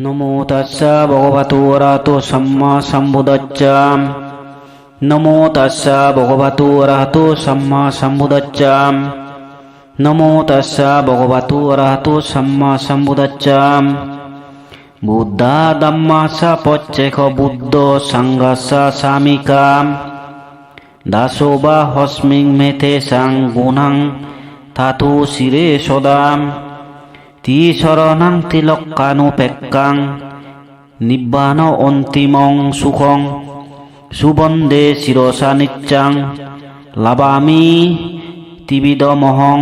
নমো তাস্সা ভগবতো অরহতো সাম্মা সম্বুদ্ধস্সা। নমো তাস্সা ভগবতো অরহতো সাম্মা সম্বুদ্ধস্সা। নমো তাস্সা ভগবতো অরহতো সাম্মা সম্বুদ্ধস্সা। বুদ্ধা ধম্মাস্সা পচ্চেক বুদ্ধ সংঘাস্সা সামিকা। দাসো বা হস্মিং মেথেসাং গুণাং তাতু শিরে সদা। তি শরণাং তিলক্কানুপেক্কাং নিব্বান অন্তিমং সুখং। সুবন্দে শিরসা নিচ্চাং লাভামি তিবিদমহং।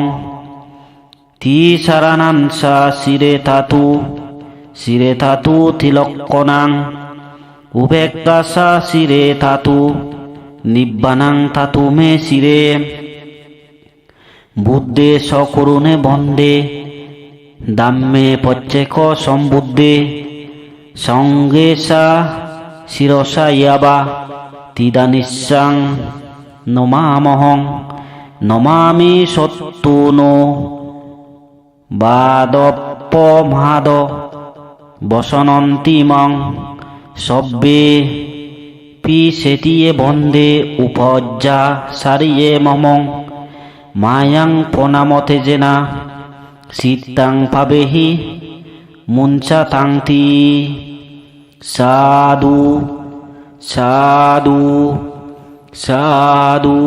তি শরণাংসা শিরে তাতু তিলক্কনাং। উপেক্কাসা শিরে তাতু নিব্বানাং তাতু মে শিরে। বুদ্ধে সকরুণে বন্দে দাম্মে পচ্চেক সম্বুদ্ধে। সঙ্গে সা শিরসা ইয়াবা তিদানিস্সাং নমামহং। নমামি সত্তুনো বাদপ্পমাদ বসনন্তিমং। সব্বে পি সেটিয়ে বন্দে উপজ্জা সারিয়ে মমং। মায়াং প্রণামতে জেনা সিত্তাং পাবেহি মুঞ্চা তাংতি। সাধু সাধু সাধু।